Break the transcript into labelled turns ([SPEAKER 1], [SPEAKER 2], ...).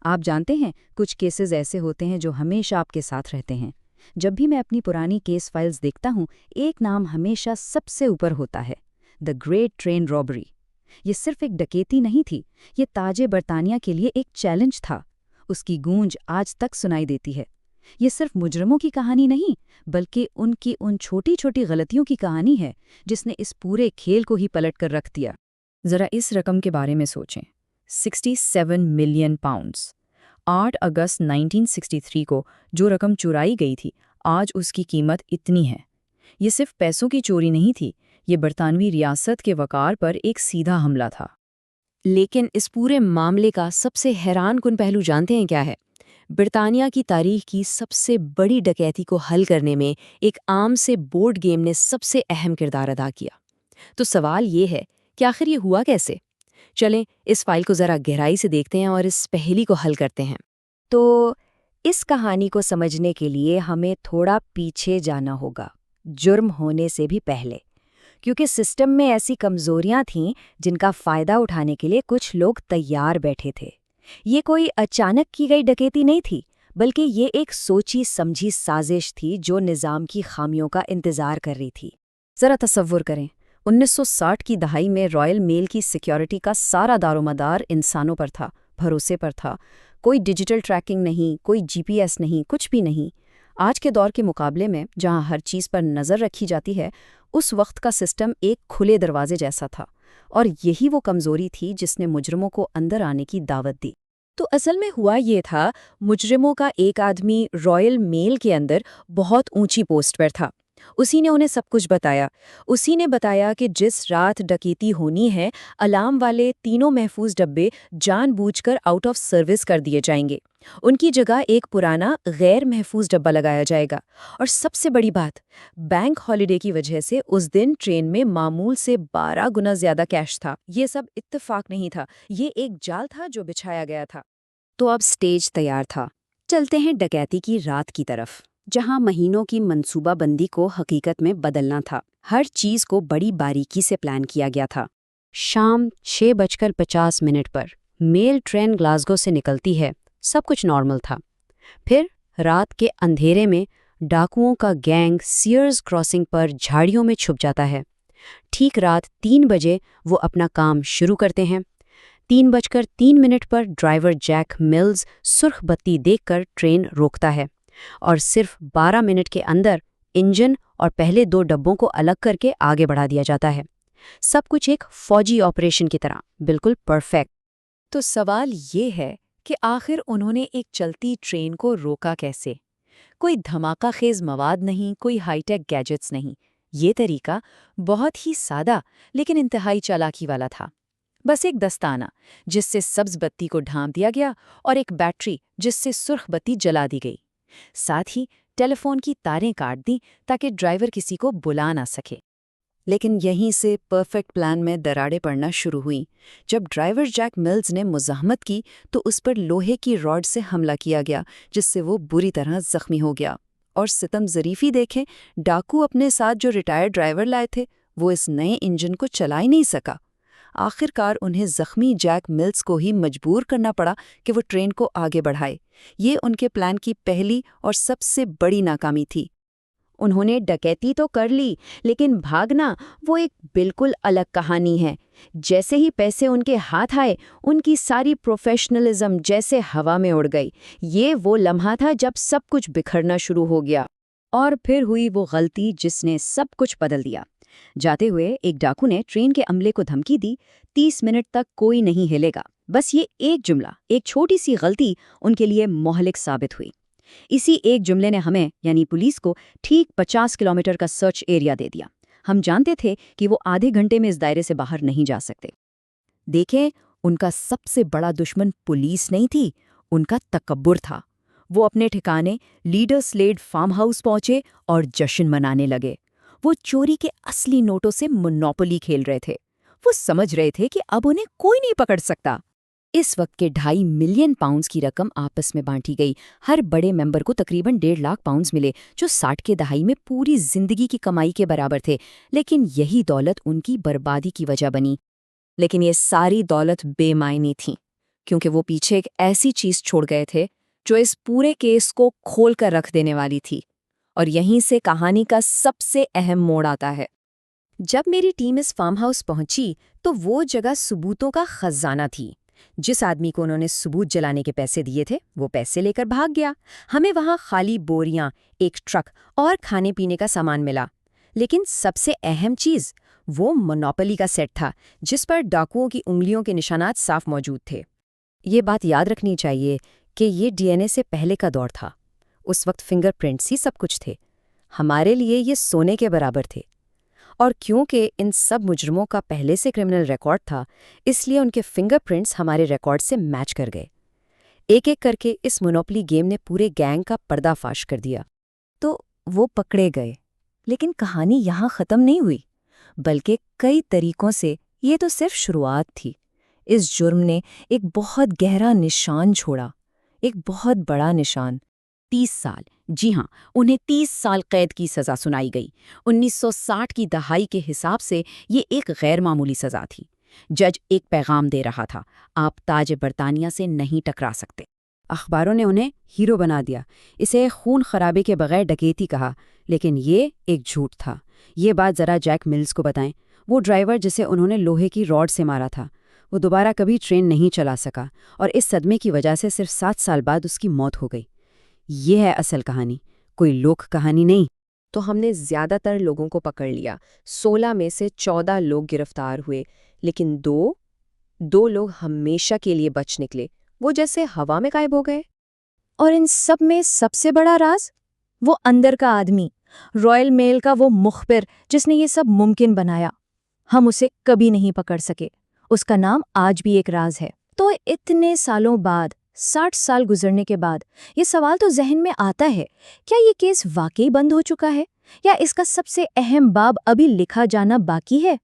[SPEAKER 1] आप जानते हैं, कुछ केसेस ऐसे होते हैं जो हमेशा आपके साथ रहते हैं। जब भी मैं अपनी पुरानी केस फाइल्स देखता हूँ, एक नाम हमेशा सबसे ऊपर होता है, द ग्रेट ट्रेन रॉबरी। ये सिर्फ एक डकैती नहीं थी, ये ताजे बरतानिया के लिए एक चैलेंज था। उसकी गूंज आज तक सुनाई देती है। ये सिर्फ मुजरमों की कहानी नहीं, बल्कि उनकी उन छोटी छोटी गलतियों की कहानी है जिसने इस पूरे खेल को ही पलट कर रख दिया। जरा इस रकम के बारे में सोचें, 67 मिलियन पाउंड्स। 8 अगस्त 1963 को जो रकम चुराई गई थी, आज उसकी कीमत इतनी है। ये सिर्फ पैसों की चोरी नहीं थी, ये बरतानवी रियासत के वकार पर एक सीधा हमला था।
[SPEAKER 2] लेकिन इस पूरे मामले का सबसे हैरानकुन पहलू जानते हैं क्या है? ब्रिटानिया की तारीख की सबसे बड़ी डकैती को हल करने में एक आम से बोर्ड गेम ने सबसे अहम किरदार अदा किया। तो सवाल ये है कि आखिर ये हुआ कैसे? चलें इस फाइल को ज़रा गहराई से देखते हैं और इस पहेली को हल करते हैं।
[SPEAKER 1] तो इस कहानी को समझने के लिए हमें थोड़ा पीछे जाना होगा, जुर्म होने से भी पहले, क्योंकि सिस्टम में ऐसी कमजोरियां थीं जिनका फायदा उठाने के लिए कुछ लोग तैयार बैठे थे। ये कोई अचानक की गई डकैती नहीं थी, बल्कि ये एक सोची समझी साजिश थी जो निज़ाम की खामियों का इंतजार कर रही थी। जरा तसव्वुर करें, 1960 की दहाई में रॉयल मेल की सिक्योरिटी का सारा दारोमदार इंसानों पर था, भरोसे पर था। कोई डिजिटल ट्रैकिंग नहीं, कोई जीपीएस नहीं, कुछ भी नहीं। आज के दौर के मुकाबले में जहां हर चीज़ पर नज़र रखी जाती है, उस वक्त का सिस्टम एक खुले दरवाजे जैसा था, और यही वो कमज़ोरी थी जिसने मुजरिमों को अंदर आने की दावत दी।
[SPEAKER 2] तो असल में हुआ ये था, मुजरिमों का एक आदमी रॉयल मेल के अंदर बहुत ऊंची पोस्ट पर था। उसी ने उन्हें सब कुछ बताया। उसी ने बताया कि जिस रात डकैती होनी है, अलार्म वाले तीनों महफूज डब्बे जानबूझकर आउट ऑफ सर्विस कर दिए जाएंगे। उनकी जगह एक पुराना गैर महफूज डब्बा लगाया जाएगा। और सबसे बड़ी बात, बैंक हॉलिडे की वजह से उस दिन ट्रेन में मामूल से 12 गुना ज्यादा कैश था। ये सब इत्तेफाक नहीं था, ये एक जाल था जो बिछाया गया था।
[SPEAKER 1] तो अब स्टेज तैयार था। चलते हैं डकैती की रात की तरफ, जहां महीनों की मंसूबाबंदी को हकीकत में बदलना था। हर चीज को बड़ी बारीकी से प्लान किया गया था। शाम 6:50 पर मेल ट्रेन ग्लासगो से निकलती है। सब कुछ नॉर्मल था। फिर रात के अंधेरे में डाकुओं का गैंग सीयर्स क्रॉसिंग पर झाड़ियों में छुप जाता है। ठीक रात 3 बजे वो अपना काम शुरू करते हैं। 3:03 पर ड्राइवर जैक मिल्स सुर्ख बत्ती देखकर ट्रेन रोकता है, और सिर्फ 12 मिनट के अंदर इंजन और पहले 2 डब्बों को अलग करके आगे बढ़ा दिया जाता है। सब कुछ एक फौजी ऑपरेशन की तरह, बिल्कुल परफेक्ट।
[SPEAKER 2] तो सवाल ये है कि आखिर उन्होंने एक चलती ट्रेन को रोका कैसे? कोई धमाका-खेज मवाद नहीं, कोई हाईटेक गैजेट्स नहीं। ये तरीका बहुत ही सादा लेकिन इंतहाई चालाकी वाला था। बस एक दस्ताना जिससे सब्ज बत्ती को ढांप दिया गया और एक बैटरी जिससे सुर्ख बत्ती जला दी गई। साथ ही टेलीफोन की तारें काट दी ताकि ड्राइवर किसी को बुला ना सके।
[SPEAKER 1] लेकिन यहीं से परफेक्ट प्लान में दरारें पड़ना शुरू हुई। जब ड्राइवर जैक मिल्स ने मुज़ाहमत की तो उस पर लोहे की रॉड से हमला किया गया, जिससे वो बुरी तरह जख्मी हो गया। और सितम ज़रीफ़ी देखें, डाकू अपने साथ जो रिटायर्ड ड्राइवर लाए थे, वो इस नए इंजन को चला ही नहीं सका। आखिरकार उन्हें जख्मी जैक मिल्स को ही मजबूर करना पड़ा कि वो ट्रेन को आगे बढ़ाए। ये उनके प्लान की पहली और सबसे बड़ी नाकामी थी। उन्होंने डकैती तो कर ली, लेकिन भागना वो एक बिल्कुल अलग कहानी है। जैसे ही पैसे उनके हाथ आए, उनकी सारी प्रोफेशनलिज्म जैसे हवा में उड़ गई। ये वो लम्हा था जब सब कुछ बिखरना शुरू हो गया। और फिर हुई वो गलती जिसने सब कुछ बदल दिया। जाते हुए एक डाकू ने ट्रेन के अमले को धमकी दी, 30 मिनट तक कोई नहीं हिलेगा। बस ये एक जुमला, एक छोटी सी गलती उनके लिए मोहलिक साबित हुई। इसी एक जुमले ने हमें, यानी पुलिस को, ठीक 50 किलोमीटर का सर्च एरिया दे दिया। हम जानते थे कि वो आधे घंटे में इस दायरे से बाहर नहीं जा सकते। देखें, उनका सबसे बड़ा दुश्मन पुलिस नहीं थी, उनका तकब्बुर था। वो अपने ठिकाने लीडर स्लेड फार्म हाउस पहुंचे और जश्न मनाने लगे। वो चोरी के असली नोटों से मोनोपोली खेल रहे थे। वो समझ रहे थे कि अब उन्हें कोई नहीं पकड़ सकता। इस वक्त के 2.5 मिलियन पाउंड्स की रकम आपस में बांटी गई। हर बड़े मेंबर को तकरीबन 1.5 लाख पाउंड्स मिले, जो 60 के दहाई में पूरी जिंदगी की कमाई के बराबर थे। लेकिन यही दौलत उनकी बर्बादी की वजह बनी। लेकिन ये सारी दौलत बेमायनी थी,
[SPEAKER 2] क्योंकि वो पीछे एक ऐसी चीज छोड़ गए थे जो इस पूरे केस को खोल कर रख देने वाली थी। और यहीं से कहानी का सबसे अहम मोड़ आता है। जब मेरी टीम इस फार्म हाउस पहुंची तो वो जगह सबूतों का खजाना थी। जिस आदमी को उन्होंने सबूत जलाने के पैसे दिए थे वो पैसे लेकर भाग गया। हमें वहां खाली बोरियां, एक ट्रक और खाने पीने का सामान मिला। लेकिन सबसे अहम चीज वो मोनोपोली का सेट था जिस पर डाकुओं की उंगलियों के निशानात साफ मौजूद थे। ये बात याद रखनी चाहिए कि ये डीएनए से पहले का दौर था। उस वक्त फिंगरप्रिंट्स ही सब कुछ थे। हमारे लिए ये सोने के बराबर थे। और क्योंकि इन सब मुजरमों का पहले से क्रिमिनल रिकॉर्ड था, इसलिए उनके फिंगरप्रिंट्स हमारे रिकॉर्ड से मैच कर गए। एक एक करके इस मोनोपोली गेम ने पूरे गैंग का पर्दाफाश कर दिया। तो वो पकड़े गए, लेकिन कहानी यहाँ ख़त्म नहीं हुई, बल्कि कई तरीकों से ये तो सिर्फ शुरुआत थी। इस जुर्म ने एक बहुत गहरा निशान छोड़ा, एक बहुत बड़ा निशान।
[SPEAKER 1] 30 साल, जी हाँ, उन्हें 30 साल कैद की सज़ा सुनाई गई। 1960 की दहाई के हिसाब से ये एक गैर मामूली सज़ा थी। जज एक पैगाम दे रहा था, आप ताज बरतानिया से नहीं टकरा सकते। अखबारों ने उन्हें हीरो बना दिया, इसे खून खराबे के बगैर डकैती कहा, लेकिन ये एक झूठ था। ये बात ज़रा जैक मिल्स को बताएं। वो ड्राइवर जिसे उन्होंने लोहे की रॉड से मारा था, वो दोबारा कभी ट्रेन नहीं चला सका और इस सदमे की वजह से सिर्फ 7 साल बाद उसकी मौत हो गई। ये है असल कहानी, कोई लोक कहानी नहीं।
[SPEAKER 2] तो हमने ज़्यादातर लोगों को पकड़ लिया। 16 में से 14 लोग गिरफ्तार हुए, लेकिन दो लोग हमेशा के लिए बच निकले। वो जैसे हवा में गायब हो गए। और इन सब में सबसे बड़ा राज, वो अंदर का आदमी, रॉयल मेल का वो मुखबिर जिसने ये सब मुमकिन बनाया। हम उसे कभी नहीं पकड़ सके। उसका नाम आज भी एक राज है। तो इतने सालों बाद, 60 साल गुजरने के बाद, ये सवाल तो जहन में आता है, क्या ये केस वाकई बंद हो चुका है या इसका सबसे अहम बाब अभी लिखा जाना बाकी है?